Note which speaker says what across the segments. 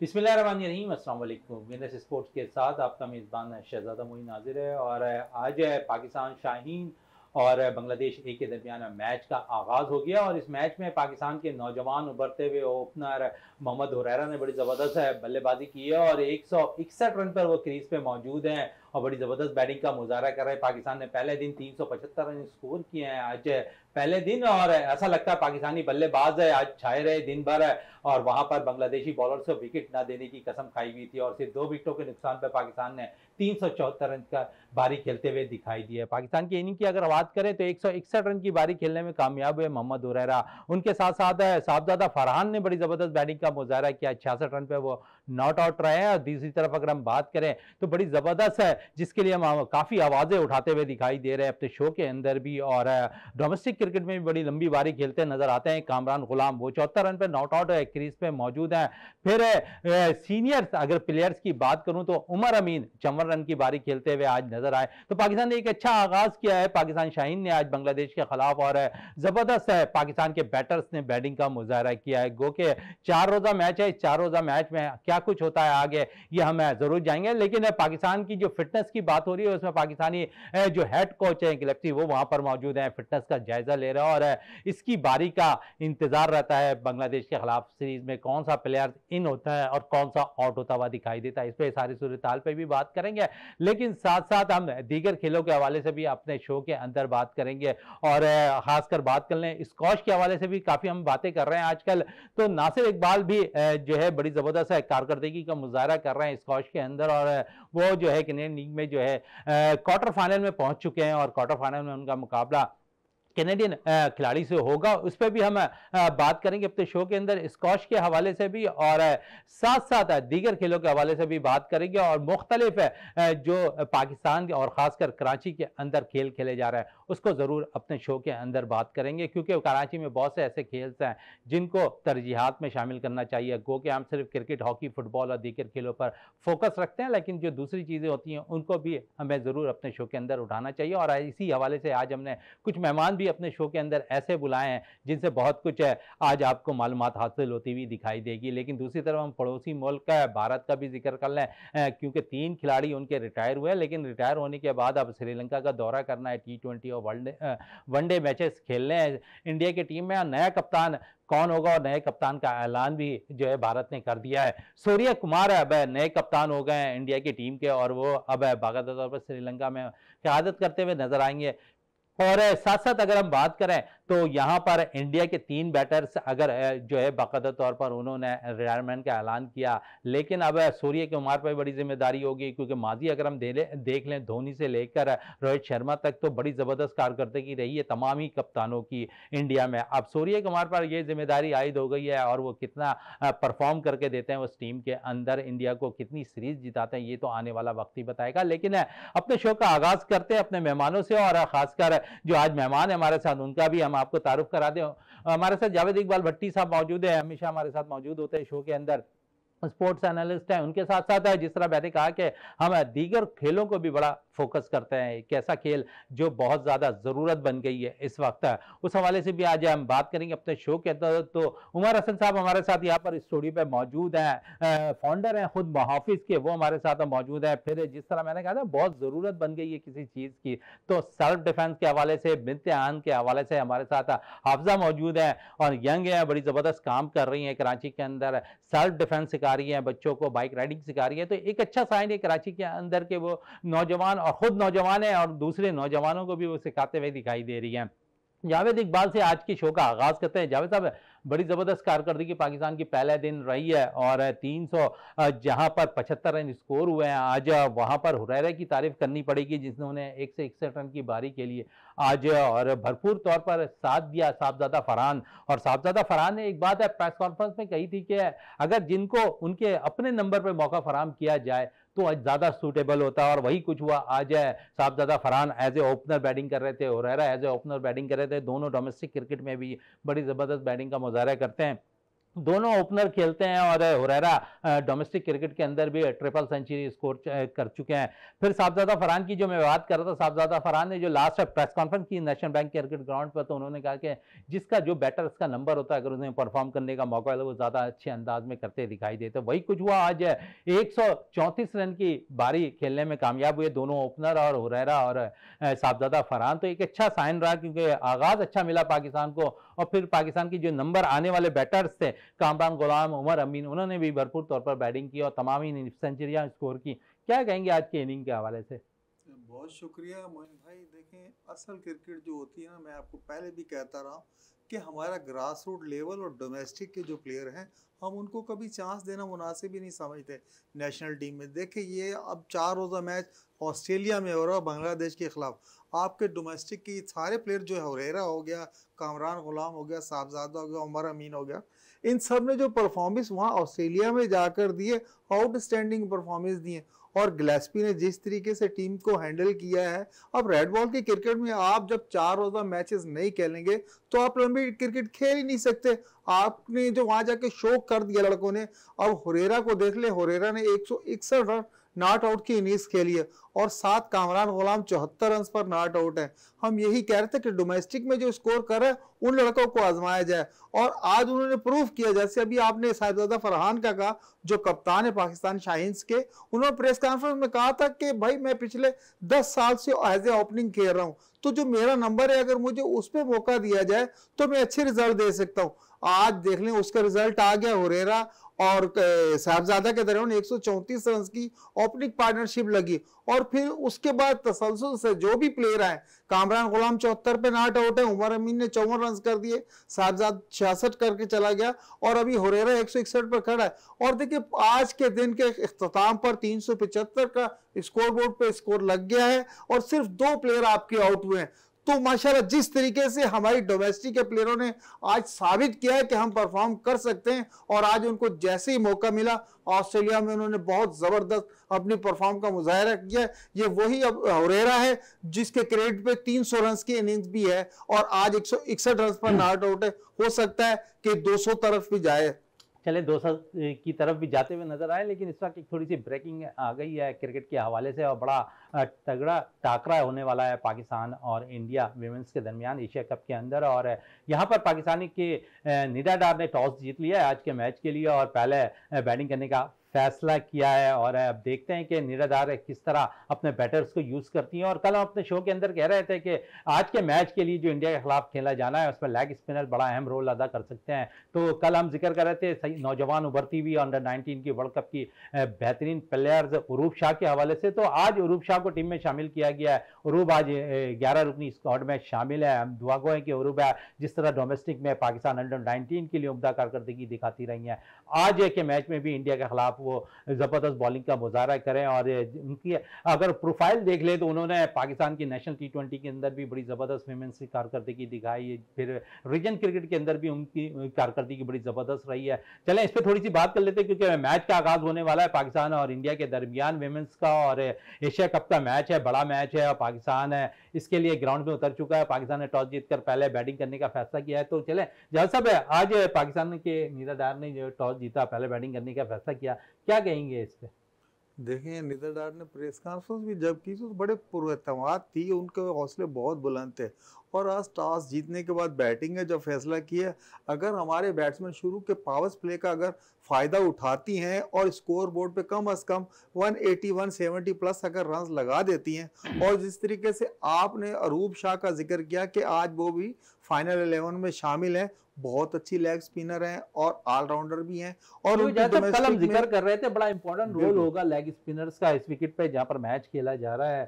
Speaker 1: बिस्मिल्लाहिर्रहमानिर्रहीम, अस्सलाम वालेकुम। विनर्स स्पोर्ट्स के साथ आपका मेज़बान शहज़ादा मोइन नाज़िर है और आज पाकिस्तान शाहीन और बांग्लादेश ए के दरमियान मैच का आगाज़ हो गया और इस मैच में पाकिस्तान के नौजवान उभरते हुए ओपनर मोहम्मद हुरैरा ने बड़ी ज़बरदस्त बल्लेबाजी की है और 161 रन पर वो क्रीज पे मौजूद हैं और बड़ी ज़बरदस्त बैटिंग का मुजाहरा कर रहे हैं। पाकिस्तान ने पहले दिन 375 रन स्कोर किए हैं आज पहले दिन, और ऐसा लगता है पाकिस्तानी बल्लेबाज आज छाए रहे दिन भर और वहां पर बांग्लादेशी बॉलर से विकेट ना देने की कसम खाई हुई थी और सिर्फ 2 विकेटों के नुकसान पर पाकिस्तान ने 374 रन का बारी खेलते हुए दिखाई दिया। पाकिस्तान की इनिंग की अगर बात करें तो 161 रन की बारी खेलने में कामयाब हुए मोहम्मद हुरैरा। उनके साथ साथ साहबजादा फरहान ने बड़ी जबरदस्त बैटिंग का मुजाहरा किया, 66 रन पे वो नॉट आउट रहे हैं। और दूसरी तरफ अगर हम बात करें तो बड़ी जबरदस्त है, जिसके लिए हम काफी आवाजें उठाते हुए दिखाई दे रहे हैं अपने शो के अंदर भी और डोमेस्टिक क्रिकेट में भी बड़ी लंबी बारी खेलते नजर आते हैं कामरान गुलाम। वो 74 रन पे नॉट आउट क्रीज पे मौजूद है। फिर सीनियर अगर प्लेयर्स की बात करूं तो उमर अमीन 54 रन की बारी खेलते हुए आज नजर आए। तो पाकिस्तान ने एक अच्छा आगाज किया है पाकिस्तान शाहीन ने आज बांग्लादेश के खिलाफ और जबरदस्त है पाकिस्तान के बैटर्स ने बैटिंग का मुजाहरा किया है। गो के 4 रोजा मैच है, इस 4 रोजा मैच में क्या कुछ होता है आगे ये हम जरूर जाएंगे, लेकिन पाकिस्तान की जो फिटनेस की बात हो रही है उसमें पाकिस्तानी जो हेड कोच है गिलेक्सी वो वहां पर मौजूद है, फिटनेस का जायजा ले रहा है और इसकी बारी का इंतजार रहता है बांग्लादेश के खिलाफ सीरीज में कौन सा प्लेयर इन होता है और कौन सा आउट होता हुआ दिखाई देता है। इस पर सारी सूरत हाल पे भी बात करेंगे, लेकिन साथ साथ हम दीगर खेलों के हवाले से भी अपने शो के अंदर बात करेंगे और खासकर बात कर लें स्कॉश के हवाले से भी काफी हम बातें कर रहे हैं आजकल। तो नासिर इकबाल भी जो है बड़ी जबरदस्त कारकर्दगी का मुजाहरा कर रहे हैं स्कॉश के अंदर और वो जो है कैनेडियन लीग में जो है क्वार्टर फाइनल में पहुंच चुके हैं और क्वार्टर फाइनल में उनका मुकाबला कैनेडियन खिलाड़ी से होगा। उस पर भी हम बात करेंगे अपने शो के अंदर स्कॉश के हवाले से भी और साथ साथ दीगर खेलों के हवाले से भी बात करेंगे और मुख्तलिफ जो पाकिस्तान और खासकर कराची के अंदर खेल खेले जा रहे हैं उसको ज़रूर अपने शो के अंदर बात करेंगे, क्योंकि कराची में बहुत से ऐसे खेल हैं जिनको तरजीहात में शामिल करना चाहिए। गो कि हम सिर्फ क्रिकेट, हॉकी, फुटबॉल और दीगर खेलों पर फोकस रखते हैं, लेकिन जो दूसरी चीज़ें होती हैं उनको भी हमें ज़रूर अपने शो के अंदर उठाना चाहिए। और इसी हवाले से आज हमने कुछ मेहमान भी अपने शो के अंदर ऐसे बुलाए हैं जिनसे बहुत कुछ है आज आपको मालूमात हासिल होती हुई दिखाई देगी। लेकिन दूसरी तरफ हम पड़ोसी मुल्क का भारत का भी जिक्र कर लें, क्योंकि 3 खिलाड़ी उनके रिटायर हुए, लेकिन रिटायर होने के बाद अब श्रीलंका का दौरा करना है, T20 और वनडे मैचेस खेलने हैं। इंडिया की टीम में नया कप्तान कौन होगा और नए कप्तान का ऐलान भी जो है भारत ने कर दिया है। सूर्य कुमार अब नए कप्तान हो गए हैं इंडिया की टीम के और वो अब बाकायदा तौर पर श्रीलंका में क़यादत करते हुए नजर आएंगे। और साथ साथ अगर हम बात करें तो यहां पर इंडिया के 3 बैटर्स अगर जो है बाकायदा तौर पर उन्होंने रिटायरमेंट का ऐलान किया, लेकिन अब सूर्य कुमार पर बड़ी जिम्मेदारी होगी, क्योंकि माजी अगर हम देख लें धोनी से लेकर रोहित शर्मा तक तो बड़ी ज़बरदस्त कारकर्दगी रही है तमाम ही कप्तानों की इंडिया में। अब सूर्य कुमार पर यह जिम्मेदारी आयद हो गई है और वो कितना परफॉर्म करके देते हैं उस टीम के अंदर, इंडिया को कितनी सीरीज जिताते हैं ये तो आने वाला वक्त ही बताएगा। लेकिन अपने शो का आगाज करते हैं अपने मेहमानों से और खासकर जो आज मेहमान है हमारे साथ उनका भी हम आपको तारुफ करा दें। हमारे साथ जावेद इकबाल भट्टी साहब मौजूद है, हमेशा हमारे साथ मौजूद होते हैं शो के अंदर, स्पोर्ट्स एनालिस्ट हैं। उनके साथ साथ जिस तरह मैंने कहा कि हम दीगर खेलों को भी बड़ा फोकस करते हैं, एक ऐसा खेल जो बहुत ज़्यादा ज़रूरत बन गई है इस वक्त, उस हवाले से भी आज हम बात करेंगे अपने शो के अंदर। तो उमर हसन साहब हमारे साथ यहाँ पर स्टूडियो पे मौजूद हैं, फाउंडर हैं खुद मुहाफिज के, वो हमारे साथ मौजूद हैं। फिर जिस तरह मैंने कहा था बहुत ज़रूरत बन गई है किसी चीज़ की, तो सेल्फ डिफेंस के हवाले से, इम्तिहान के हवाले से हमारे साथ हाफजा मौजूद हैं और यंग हैं, बड़ी ज़बरदस्त काम कर रही हैं कराची के अंदर, सेल्फ डिफेंस सिखा रही हैं, बच्चों को बाइक राइडिंग सिखा रही है। तो एक अच्छा साइन है कराची के अंदर के वो नौजवान और खुद नौजवान है और दूसरे नौजवानों को भी वो सिखाते हुए दिखाई दे रही हैं। जावेद इकबाल से आज की शो का आगाज करते हैं। जावेद साहब, बड़ी जबरदस्त कारकर्दगी पाकिस्तान की पहले दिन रही है और 300 जहां पर 75 रन स्कोर हुए हैं आज, वहां पर हुरैरा की तारीफ करनी पड़ेगी जिन्होंने 161 रन की बारी के लिए आज और भरपूर तौर पर साथ दिया साहबजादा फरहान। और साहबजादा फरहान ने एक बात है प्रेस कॉन्फ्रेंस में कही थी कि अगर जिनको उनके अपने नंबर पर मौका फराहम किया जाए तो आज ज़्यादा सूटेबल होता है और वही कुछ हुआ। आज Sahibzada Farhan as a opener batting कर रहे थे, Hurairah as a opener batting कर रहे थे, दोनों डोमेस्टिक क्रिकेट में भी बड़ी ज़बरदस्त बैटिंग का मुजाहरा करते हैं। दोनों ओपनर खेलते हैं और हुरैरा डोमेस्टिक क्रिकेट के अंदर भी ट्रिपल सेंचुरी स्कोर कर चुके हैं। फिर साहबजादा फरहान की जो मैं बात कर रहा था, साहबजादा फरहान ने जो लास्ट प्रेस कॉन्फ्रेंस की नेशनल बैंक क्रिकेट ग्राउंड पर, तो उन्होंने कहा कि जिसका जो बैटर उसका नंबर होता है, अगर उन्हें परफॉर्म करने का मौका मिले वो ज़्यादा अच्छे अंदाज में करते दिखाई देते। वही कुछ हुआ आज 134 रन की बारी खेलने में कामयाब हुए दोनों ओपनर और हुरैरा और साहबजादा फरहान। तो एक अच्छा साइन रहा क्योंकि आगाज़ अच्छा मिला पाकिस्तान को, और फिर पाकिस्तान की जो नंबर आने वाले बैटर्स थे कामरान गुलाम, उमर अमीन, उन्होंने भी भरपूर तौर पर बैटिंग की और तमाम ही सेंचुरियां स्कोर की। क्या कहेंगे आज के इनिंग के हवाले से?
Speaker 2: बहुत शुक्रिया मोइन भाई। देखें, असल क्रिकेट जो होती है ना, मैं आपको पहले भी कहता रहा हूँ कि हमारा ग्रास रूट लेवल और डोमेस्टिक के जो प्लेयर हैं, हम उनको कभी चांस देना मुनासिब ही नहीं समझते नेशनल टीम में। देखिए, ये अब 4 रोज़ा मैच ऑस्ट्रेलिया में हो रहा है बांग्लादेश के खिलाफ। आपके डोमेस्टिक के सारे प्लेयर जो है, हुरैरा हो गया, कामरान गुलाम हो गया, साहबजादा हो गया, उमर अमीन हो गया, इन सब ने जो परफॉर्मेंस वहाँ ऑस्ट्रेलिया में जाकर दिए, आउटस्टैंडिंग परफॉर्मेंस दिए। और गिलेस्पी ने जिस तरीके से टीम को हैंडल किया है, अब रेड बॉल की क्रिकेट में आप जब 4 रोज़ा मैचेस नहीं खेलेंगे तो आप लंबी क्रिकेट खेल ही नहीं सकते। आपने जो वहां जाके शो कर दिया लड़कों ने। अब हुरैरा को देख ले, हुरैरा ने 161 रन नॉट आउट की इनिंग्स खेली है और 7 कामरान गुलाम 74 रन पर नॉट आउट है। हम यही कह रहे थे कि डोमेस्टिक में जो स्कोर कर है उन लड़कों को आजमाया जाए, और आज उन्होंने प्रूव किया। जैसे अभी आपने साहिबजादा फरहान का कहा, जो कप्तान है पाकिस्तान शाहीन्स के, उन्होंने प्रेस कॉन्फ्रेंस में कहा था कि भाई मैं पिछले 10 साल से एज ए ओपनिंग खेल रहा हूं, तो जो मेरा नंबर है अगर मुझे उस पर मौका दिया जाए तो मैं अच्छे रिजल्ट दे सकता हूं। आज देख लें, उसका रिजल्ट आ गया। हुरैरा और साहबजादा के दरमियान 134 रन की ओपनिंग पार्टनरशिप लगी, और फिर उसके बाद तसलसल से जो भी प्लेयर आए, कामरान गुलाम 74 पे नॉट आउट है, उमर अमीन ने 54 रन कर दिए, साहबजाद 66 करके चला गया, और अभी हुरैरा 161 पर खड़ा है। और देखिए, आज के दिन के इख्तिताम पर 375 का स्कोर बोर्ड पे स्कोर लग गया है, और सिर्फ 2 प्लेयर आपके आउट हुए हैं। तो माशाल्लाह जिस तरीके से हमारी डोमेस्टिक के प्लेयरों ने आज साबित किया है कि हम परफॉर्म कर सकते हैं, और आज उनको जैसे ही मौका मिला ऑस्ट्रेलिया में उन्होंने बहुत जबरदस्त अपनी परफॉर्म का मुजाहरा किया। ये वही अब हुरैरा है जिसके क्रेडिट पे 300 रन की इनिंग्स भी है, और आज 161 रन पर नॉट आउट है। हो सकता है कि 200 तरफ भी जाए।
Speaker 1: चले 200 की तरफ भी जाते हुए नजर आए, लेकिन इस वक्त एक थोड़ी सी ब्रेकिंग आ गई है क्रिकेट के हवाले से, और बड़ा तगड़ा टाकरा होने वाला है पाकिस्तान और इंडिया विमेंस के दरमियान एशिया कप के अंदर। और यहाँ पर पाकिस्तानी के निदा डार ने टॉस जीत लिया है आज के मैच के लिए, और पहले बैटिंग करने का फैसला किया है। और अब देखते हैं कि निराधार किस तरह अपने बैटर्स को यूज़ करती हैं। और कल हम अपने शो के अंदर कह रहे थे कि आज के मैच के लिए जो इंडिया के खिलाफ खेला जाना है उसमें लेग स्पिनर बड़ा अहम रोल अदा कर सकते हैं। तो कल हम जिक्र कर रहे थे सही नौजवान उभरती हुई अंडर 19 की वर्ल्ड कप की बेहतरीन प्लेयर्स उरूब शाह के हवाले से। तो आज उरूब शाह को टीम में शामिल किया गया है। उरूब आज 11 रुकनी स्क्वाड में शामिल है। हम दुआ गो हैं कि उरूब जिस तरह डोमेस्टिक में पाकिस्तान अंडर 19 के लिए उम्दा कारकर्दगी दिखाती रही हैं, आज के मैच में भी इंडिया के खिलाफ वो जबरदस्त बॉलिंग का मुजाहरा करें। और उनकी अगर प्रोफाइल देख ले तो उन्होंने पाकिस्तान की नेशनल T20 के अंदर भी बड़ी जबरदस्त विमेंस की कारकर्दगी दिखाई, फिर रीजन क्रिकेट के अंदर भी उनकी कारकर्दगी बड़ी जबरदस्त रही है। चलें इस पर थोड़ी सी बात कर लेते हैं, क्योंकि मैच का आगाज होने वाला है पाकिस्तान और इंडिया के दरमियान विमेंस का, और एशिया कप का मैच है, बड़ा मैच है, और पाकिस्तान है इसके लिए ग्राउंड में उतर चुका है। पाकिस्तान ने टॉस जीतकर पहले बैटिंग करने का फैसला किया है। तो चले जहाँ सब है, आज पाकिस्तान के नीरज डार ने जो टॉस जीता, पहले बैटिंग करने का फैसला किया, क्या कहेंगे इस पे?
Speaker 2: देखें, निदर डार ने प्रेस कॉन्फ्रेंस भी जब की तो बड़े पुरएतमाद थी, उनके हौसले बहुत बुलंद थे। और आज टॉस जीतने के बाद बैटिंग है जो फैसला किया। अगर हमारे बैट्समैन शुरू के पावर प्ले का अगर फ़ायदा उठाती हैं और स्कोर बोर्ड पे कम अज़ कम 180 170 प्लस अगर रन लगा देती हैं, और जिस तरीके से आपने अरूब शाह का जिक्र किया कि आज वो भी फाइनल 11 में शामिल है, बहुत अच्छी लेग स्पिनर हैं और ऑलराउंडर भी हैं। और
Speaker 1: कल हम जिक्र कर रहे थे बड़ा इंपॉर्टेंट रोल होगा लेग स्पिनर्स का इस विकेट पे जहाँ पर मैच खेला जा रहा है,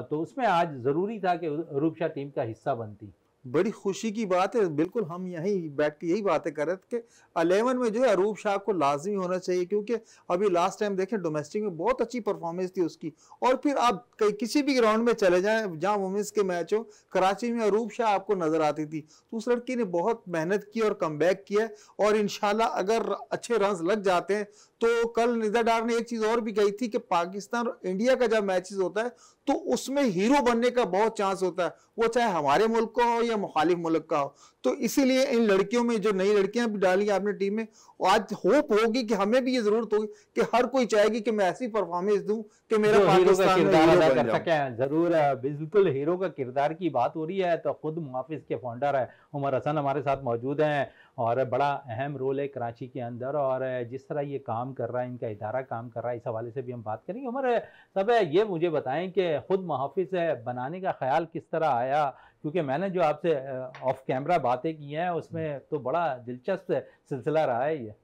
Speaker 1: तो उसमें आज जरूरी था कि अरूब शाह टीम का हिस्सा बनती।
Speaker 2: बड़ी खुशी की बात है। बिल्कुल हम यही बैठ के यही बातें कर रहे थे कि 11 में जो है अरूब शाह को लाजमी होना चाहिए, क्योंकि अभी लास्ट टाइम देखें डोमेस्टिक में बहुत अच्छी परफॉर्मेंस थी उसकी। और फिर आप किसी भी ग्राउंड में चले जाएं जहां वुमेन्स के मैच हो, कराची में अरूब शाह आपको नजर आती थी। तो उस लड़की ने बहुत मेहनत की और कमबैक किया, और इंशाल्लाह अगर अच्छे रन लग जाते हैं तो कल निदा डार ने एक चीज और भी कही थी कि पाकिस्तान और इंडिया का जब मैचेस होता है तो उसमें हीरो बनने का बहुत चांस होता है, वो चाहे हमारे मुल्क का हो या मुखालिफ मुल्क का हो। तो इसीलिए इन लड़कियों में जो नई लड़कियां भी डाली हैं आपने टीम में, आज होप होगी कि हमें भी ये जरूरत होगी कि हर कोई चाहेगी कि मैं ऐसी परफॉर्मेंस दूं कि मेरा
Speaker 1: जो हीरो का
Speaker 2: पाकिस्तान में
Speaker 1: किरदार
Speaker 2: हीरो
Speaker 1: अदा
Speaker 2: बन
Speaker 1: कर
Speaker 2: जाऊं।
Speaker 1: सके। जरूर बिल्कुल हीरो का किरदार की बात हो रही है तो खुद मुहाफिज के फाउंडर है उमर हसन हमारे साथ मौजूद हैं और बड़ा अहम रोल है कराची के अंदर और जिस तरह ये काम कर रहा है, इनका इदारा काम कर रहा है, इस हवाले से भी हम बात करेंगे। उमर सब ये मुझे बताएं कि खुद मुहाफिज बनाने का ख्याल किस तरह आया, क्योंकि मैंने जो आपसे ऑफ कैमरा बातें की हैं उसमें तो बड़ा दिलचस्प सिलसिला रहा है ये।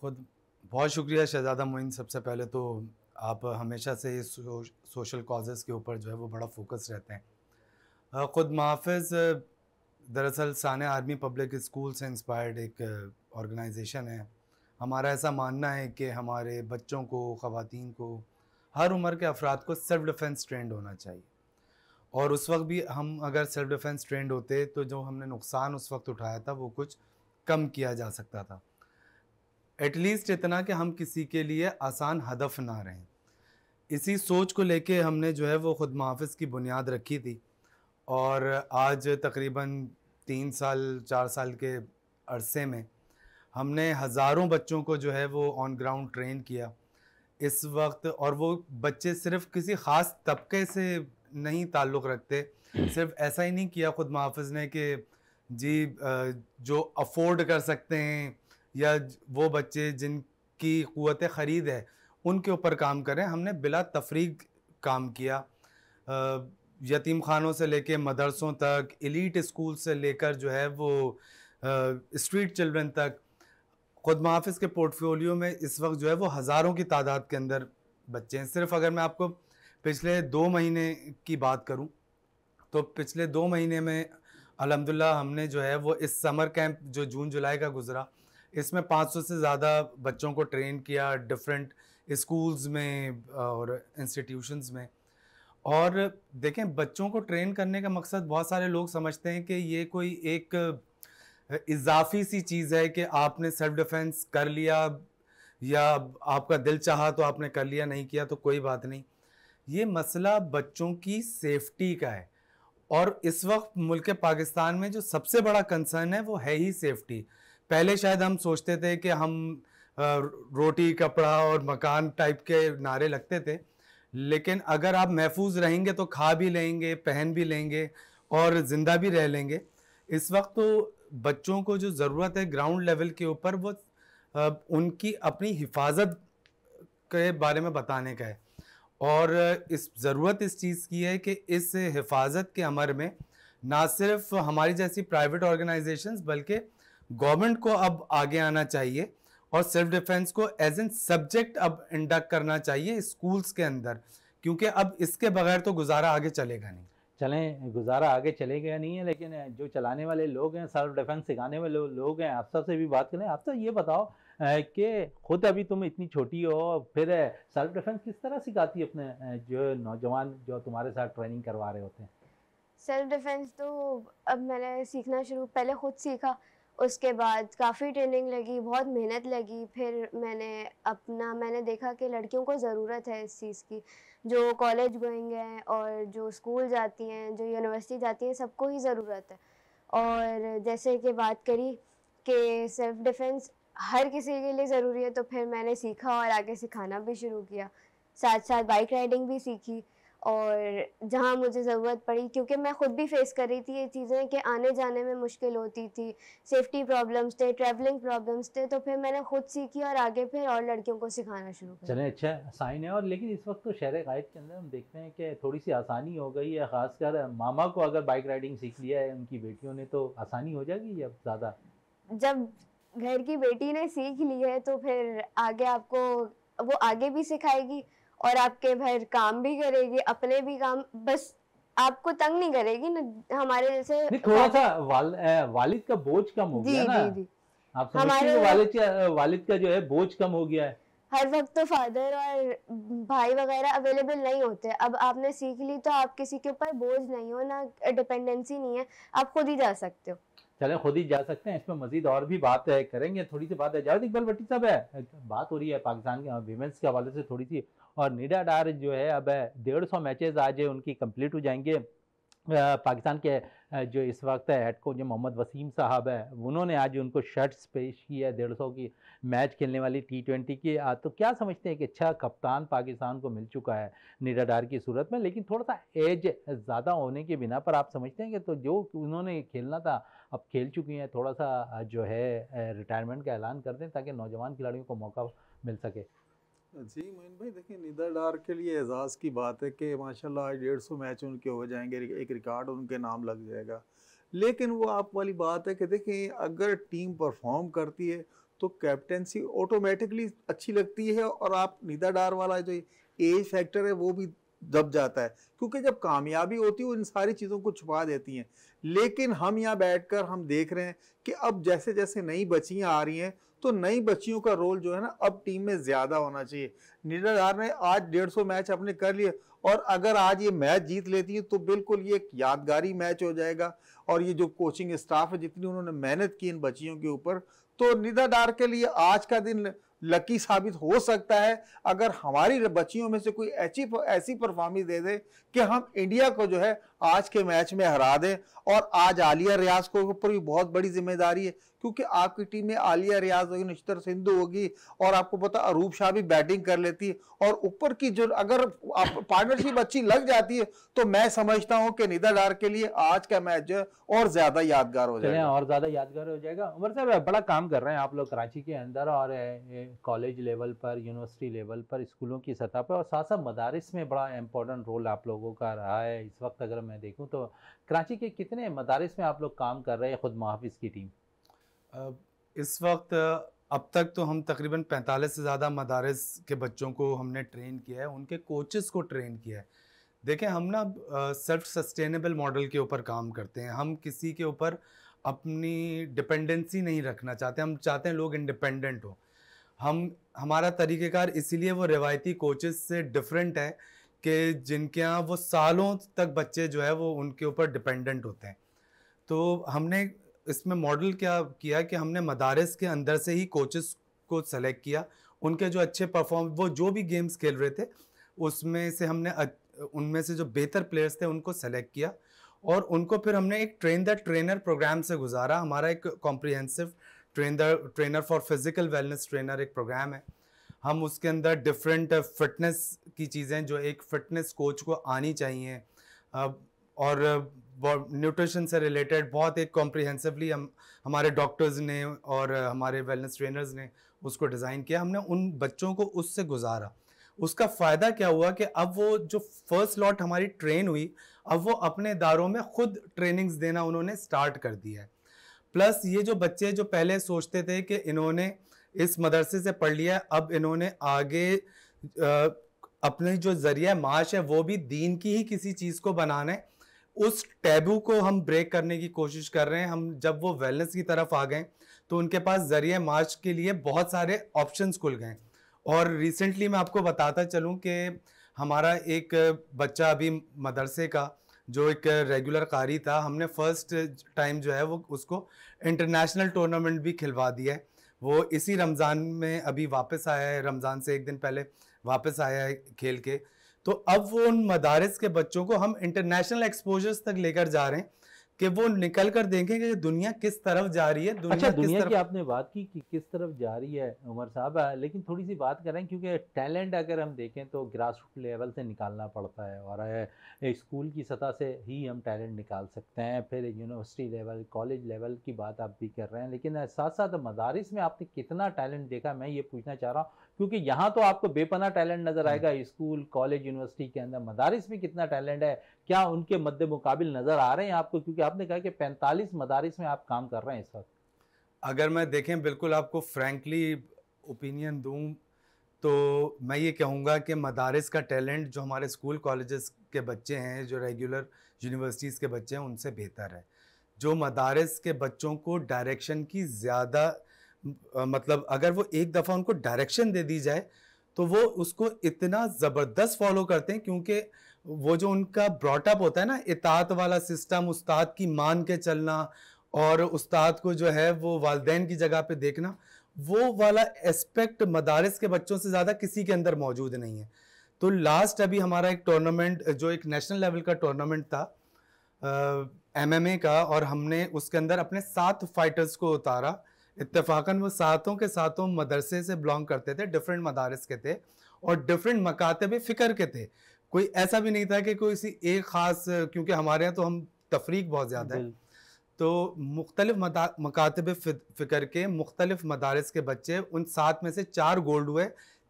Speaker 3: खुद बहुत शुक्रिया शहजादा मोइन। सबसे पहले तो आप हमेशा से इस सोशल कॉजेज़ के ऊपर जो है वो बड़ा फोकस रहते हैं। ख़ुद मुहाफ़िज़ दरअसल सानिया आर्मी पब्लिक स्कूल से इंस्पायर्ड एक ऑर्गेनाइजेशन है। हमारा ऐसा मानना है कि हमारे बच्चों को, ख़वातीन को, हर उम्र के अफराद को सेल्फ़ डिफेंस ट्रेंड होना चाहिए। और उस वक्त भी हम अगर सेल्फ़ डिफेंस ट्रेंड होते तो जो हमने नुकसान उस वक्त उठाया था वो कुछ कम किया जा सकता था, एटलीस्ट इतना कि हम किसी के लिए आसान हदफ ना रहें। इसी सोच को लेके हमने जो है वो ख़ुद मुहाफ़िज़ की बुनियाद रखी थी और आज तकरीबन 3 साल 4 साल के अरसे में हमने हज़ारों बच्चों को जो है वो ऑन ग्राउंड ट्रेन किया इस वक्त। और वो बच्चे सिर्फ़ किसी ख़ास तबके से नहीं ताल्लुक़ रखते, सिर्फ ऐसा ही नहीं किया ख़ुद मुहाफ़िज़ ने कि जी जो अफोर्ड कर सकते हैं या वो बच्चे जिनकी क़ुव्वत ख़रीद है उनके ऊपर काम करें। हमने बिला तफरीक काम किया, यतीम खानों से लेके मदरसों तक, एलीट स्कूल से लेकर जो है वो स्ट्रीट चिल्ड्रन तक। ख़ुद मुहाफ़िज़ के पोर्टफोलियो में इस वक्त जो है वो हज़ारों की तादाद के अंदर बच्चे हैं। सिर्फ अगर मैं आपको पिछले 2 महीने की बात करूं तो पिछले 2 महीने में अल्हम्दुलिल्लाह हमने जो है वो इस समर कैंप जो जून जुलाई का गुज़रा, इसमें 500 से ज़्यादा बच्चों को ट्रेन किया डिफरेंट स्कूल्स में और इंस्टीट्यूशंस में। और देखें, बच्चों को ट्रेन करने का मकसद बहुत सारे लोग समझते हैं कि ये कोई एक इजाफी सी चीज़ है कि आपने सेल्फ डिफेंस कर लिया या आपका दिल चाहा तो आपने कर लिया, नहीं किया तो कोई बात नहीं। ये मसला बच्चों की सेफ्टी का है और इस वक्त मुल्क पाकिस्तान में जो सबसे बड़ा कंसर्न है वो है ही सेफ्टी। पहले शायद हम सोचते थे कि हम रोटी कपड़ा और मकान टाइप के नारे लगते थे, लेकिन अगर आप महफूज रहेंगे तो खा भी लेंगे, पहन भी लेंगे और ज़िंदा भी रह लेंगे। इस वक्त तो बच्चों को जो ज़रूरत है ग्राउंड लेवल के ऊपर वो उनकी अपनी हिफाजत के बारे में बताने का है। और इस ज़रूरत इस चीज़ की है कि इस हिफाजत के अमर में ना सिर्फ हमारी जैसी प्राइवेट ऑर्गेनाइजेशंस बल्कि गवर्नमेंट को अब आगे आना चाहिए और सेल्फ डिफेंस को एज एन सब्जेक्ट अब इंडक्ट करना चाहिए स्कूल्स के अंदर, क्योंकि अब इसके बगैर तो गुजारा आगे चलेगा नहीं।
Speaker 1: चलें, गुजारा आगे चलेगा नहीं है, लेकिन जो चलाने वाले लोग हैं, सेल्फ डिफेंस सिखाने वाले लोग हैं, आप से भी बात करें। आप तो ये बताओ कि खुद अभी तुम इतनी छोटी हो, फिर सेल्फ डिफेंस किस तरह सिखाती है अपने जो नौजवान जो तुम्हारे साथ ट्रेनिंग करवा रहे होते हैं?
Speaker 4: सेल्फ डिफेंस तो अब मैंने सीखना शुरू, पहले खुद सीखा, उसके बाद काफ़ी ट्रेनिंग लगी, बहुत मेहनत लगी। फिर मैंने देखा कि लड़कियों को ज़रूरत है इस चीज़ की, जो कॉलेज गोइंग हैं और जो स्कूल जाती हैं, जो यूनिवर्सिटी जाती हैं, सबको ही ज़रूरत है। और जैसे कि बात करी कि सेल्फ डिफेंस हर किसी के लिए ज़रूरी है, तो फिर मैंने सीखा और आगे सिखाना भी शुरू किया। साथ साथ बाइक राइडिंग भी सीखी और जहाँ मुझे ज़रूरत पड़ी, क्योंकि मैं ख़ुद भी फेस कर रही थी ये चीज़ें कि आने जाने में मुश्किल होती थी, सेफ्टी प्रॉब्लम्स थे, ट्रैवलिंग प्रॉब्लम्स थे, तो फिर मैंने ख़ुद सीखी और आगे फिर और लड़कियों को सिखाना शुरू किया।
Speaker 1: चलें, अच्छा साइन है। और लेकिन इस वक्त तो शहर गाइड के अंदर हम देखते हैं कि थोड़ी सी आसानी हो गई है, ख़ासकर मामा को अगर बाइक राइडिंग सीख लिया है उनकी बेटियों ने तो आसानी हो जाएगी अब ज़्यादा।
Speaker 4: जब घर की बेटी ने सीख ली है तो फिर आगे आपको वो आगे भी सिखाएगी और आपके भर काम भी करेगी, अपने भी काम, बस आपको तंग नहीं करेगी ना, हमारे जैसे
Speaker 1: नहीं, थोड़ा सा वालिद का बोझ कम हो गया ना।
Speaker 4: जी
Speaker 1: आप समझते हैं वालिद का जो है बोझ कम हो गया है।
Speaker 4: हर वक्त तो फादर और भाई वगैरह अवेलेबल नहीं होते। अब आपने सीख ली तो आप किसी के ऊपर बोझ नहीं हो, ना डिपेंडेंसी नहीं है, आप खुद ही जा सकते हो।
Speaker 1: चलें खुद ही जा सकते हैं, इसमें मजीद और भी बात करेंगे, थोड़ी सी बात है जावेद इकबाल भट्टी साहब है, बात हो रही है पाकिस्तान के विमेंस के हवाले से थोड़ी सी, और निडा डार जो है अब 150 मैचेस आज उनकी कंप्लीट हो जाएंगे। पाकिस्तान के जो इस वक्त हेड कोच जो मोहम्मद वसीम साहब है, उन्होंने आज उनको शर्ट्स पेश की है 150 की मैच खेलने वाली T20 की। तो क्या समझते हैं कि अच्छा कप्तान पाकिस्तान को मिल चुका है निडा डार की सूरत में, लेकिन थोड़ा सा एज ज़्यादा होने की बिना पर आप समझते हैं कि तो जो उन्होंने खेलना था अब खेल चुकी हैं, थोड़ा सा जो है रिटायरमेंट का ऐलान कर दें ताकि नौजवान खिलाड़ियों को मौका मिल सके।
Speaker 2: जी मोइन भाई, देखिए निदा डार के लिए एजाज़ की बात है कि माशाल्लाह आज 150 मैच उनके हो जाएंगे, एक रिकॉर्ड उनके नाम लग जाएगा। लेकिन वो आप वाली बात है कि देखिए अगर टीम परफॉर्म करती है तो कैप्टेंसी ऑटोमेटिकली अच्छी लगती है, और आप निदा डार वाला जो एज फैक्टर है वो भी दब जाता है, क्योंकि जब कामयाबी होती है वो इन सारी चीज़ों को छुपा देती हैं। लेकिन हम यहाँ बैठकर हम देख रहे हैं कि अब जैसे जैसे नई बच्चियाँ आ रही हैं तो नई बच्चियों का रोल जो है ना अब टीम में ज़्यादा होना चाहिए। निडा डार ने आज 150 मैच अपने कर लिए, और अगर आज ये मैच जीत लेती है तो बिल्कुल ये एक यादगारी मैच हो जाएगा। और ये जो कोचिंग स्टाफ है जितनी उन्होंने मेहनत की इन बच्चियों के ऊपर, तो निदा डार के लिए आज का दिन लकी साबित हो सकता है अगर हमारी बच्चियों में से कोई ऐसी परफॉर्मेंस दे दे कि हम इंडिया को जो है आज के मैच में हरा दें। और आज आलिया रियाज को ऊपर भी बहुत बड़ी जिम्मेदारी है, क्योंकि आपकी टीम में आलिया रियाज होगी, नश्तर सिंधु होगी, और आपको पता अरूप शाह भी बैटिंग कर लेती है, और ऊपर की जो अगर पार्टनरशिप अच्छी लग जाती है तो मैं समझता हूं कि निदा डार के लिए आज का मैच जो है और ज्यादा यादगार हो जाएगा।
Speaker 1: और ज्यादा यादगार हो जाएगा। उमर साहब बड़ा काम कर रहे हैं आप लोग कराची के अंदर, और कॉलेज लेवल पर, यूनिवर्सिटी लेवल पर, स्कूलों की सतह पर, और साथ साथ मदारिस में बड़ा इंपॉर्टेंट रोल आप लोगों का रहा है इस वक्त। अगर मैं देखूं तो कराची के कितने मदारिस में आप लोग काम कर रहे हैं खुद मुहाफिज की टीम?
Speaker 3: इस वक्त अब तक तो हम तकरीबन 45 से ज़्यादा मदारिस के बच्चों को हमने ट्रेन किया है, उनके कोचेस को ट्रेन किया है। देखें हम ना सेल्फ सस्टेनेबल मॉडल के ऊपर काम करते हैं, हम किसी के ऊपर अपनी डिपेंडेंसी नहीं रखना चाहते, हम चाहते हैं लोग इंडिपेंडेंट हो। हमारा तरीक़ेकार इसीलिए वो रिवायती कोचेस से डिफरेंट है कि जिनके यहाँ वो सालों तक बच्चे जो है वो उनके ऊपर डिपेंडेंट होते हैं। तो हमने इसमें मॉडल क्या किया कि हमने मदारिस के अंदर से ही कोचेस को सेलेक्ट किया, उनके जो अच्छे परफॉर्म वो जो भी गेम्स खेल रहे थे उसमें से हमने उनमें से जो बेहतर प्लेयर्स थे उनको सेलेक्ट किया, और उनको फिर हमने एक ट्रेन द ट्रेनर प्रोग्राम से गुजारा। हमारा एक comprehensive trainer for physical wellness trainer एक प्रोग्राम है। हम उसके अंदर डिफरेंट फिटनेस की चीज़ें जो एक फिटनेस कोच को आनी चाहिए, और न्यूट्रिशन से रिलेटेड बहुत एक कॉम्प्रिहेंसिवली हमारे डॉक्टर्स ने और हमारे वेलनेस ट्रेनर्स ने उसको डिज़ाइन किया। हमने उन बच्चों को उससे गुजारा। उसका फ़ायदा क्या हुआ कि अब वो जो फर्स्ट लॉट हमारी ट्रेन हुई, अब वो अपने इदारों में खुद ट्रेनिंग्स देना उन्होंने स्टार्ट कर दिया है। प्लस ये जो बच्चे जो पहले सोचते थे कि इन्होंने इस मदरसे से पढ़ लिया, अब इन्होंने आगे अपने जो ज़रिया माश है वो भी दीन की ही किसी चीज़ को बनाना है, उस टैबू को हम ब्रेक करने की कोशिश कर रहे हैं। हम जब वो वेलनेस की तरफ आ गए तो उनके पास ज़रिया माश के लिए बहुत सारे ऑप्शंस खुल गए। और रिसेंटली मैं आपको बताता चलूं कि हमारा एक बच्चा अभी मदरसे का जो एक रेगुलर कारी था, हमने फर्स्ट टाइम जो है वो उसको इंटरनेशनल टूर्नामेंट भी खिलवा दिया है। वो इसी रमज़ान में अभी वापस आया है, रमज़ान से एक दिन पहले वापस आया है खेल के। तो अब वो उन मदारिस के बच्चों को हम इंटरनेशनल एक्सपोजर्स तक लेकर जा रहे हैं कि वो निकल कर देखेंगे कि दुनिया किस तरफ जा रही है।
Speaker 1: दुनिया की आपने बात की कि किस तरफ जा रही है उमर साहब, लेकिन थोड़ी सी बात करें क्योंकि टैलेंट अगर हम देखें तो ग्रास रूट लेवल से निकालना पड़ता है, और स्कूल की सतह से ही हम टैलेंट निकाल सकते हैं, फिर यूनिवर्सिटी लेवल, कॉलेज लेवल की बात आप भी कर रहे हैं, लेकिन साथ साथ मदारिस में आपने कितना टैलेंट देखा, मैं ये पूछना चाह रहा हूँ, क्योंकि यहाँ तो आपको बेपना टैलेंट नज़र आएगा स्कूल, कॉलेज, यूनिवर्सिटी के अंदर, मदारिस में कितना टैलेंट है, क्या उनके मद्दे मुकाबिल नज़र आ रहे हैं आपको? क्योंकि आपने कहा कि 45 मदारिस में आप काम कर रहे हैं इस वक्त।
Speaker 3: अगर मैं देखें बिल्कुल आपको फ्रैंकली ओपिनियन दूं तो मैं ये कहूँगा कि मदारिस का टैलेंट जो हमारे स्कूल कॉलेजेस के बच्चे हैं, जो रेगुलर यूनिवर्सिटीज़ के बच्चे हैं, उनसे बेहतर है। जो मदारिस के बच्चों को डायरेक्शन की ज़्यादा मतलब अगर वो एक दफ़ा उनको डायरेक्शन दे दी जाए तो वो उसको इतना ज़बरदस्त फॉलो करते हैं, क्योंकि वो जो उनका ब्रॉटअप होता है ना, इताअत वाला सिस्टम, उस्ताद की मान के चलना और उस्ताद को जो है वो वालिदैन की जगह पे देखना, वो वाला एस्पेक्ट मदारिस के बच्चों से ज़्यादा किसी के अंदर मौजूद नहीं है। तो लास्ट अभी हमारा एक टूर्नामेंट, जो एक नेशनल लेवल का टूर्नामेंट था MMA का, और हमने उसके अंदर अपने 7 फाइटर्स को उतारा। इत्तेफाकन वो सातों के सातों मदरसे से बिलोंग करते थे, डिफरेंट मदारिस के थे और डिफरेंट मकातब फ़िक्र के थे। कोई ऐसा भी नहीं था कि कोई सी एक ख़ास, क्योंकि हमारे यहाँ तो हम तफरीक बहुत ज़्यादा है, तो मुख्तलिफ मकातब फ़िक्र के मुख्तलिफ मदारिस के बच्चे, उन 7 में से 4 गोल्ड हुए,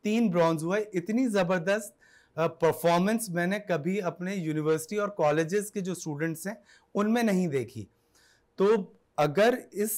Speaker 3: 3 ब्रॉन्ज हुए। इतनी ज़बरदस्त परफॉर्मेंस मैंने कभी अपने यूनिवर्सिटी और कॉलेजेस के जो स्टूडेंट्स हैं उनमें नहीं देखी। तो अगर इस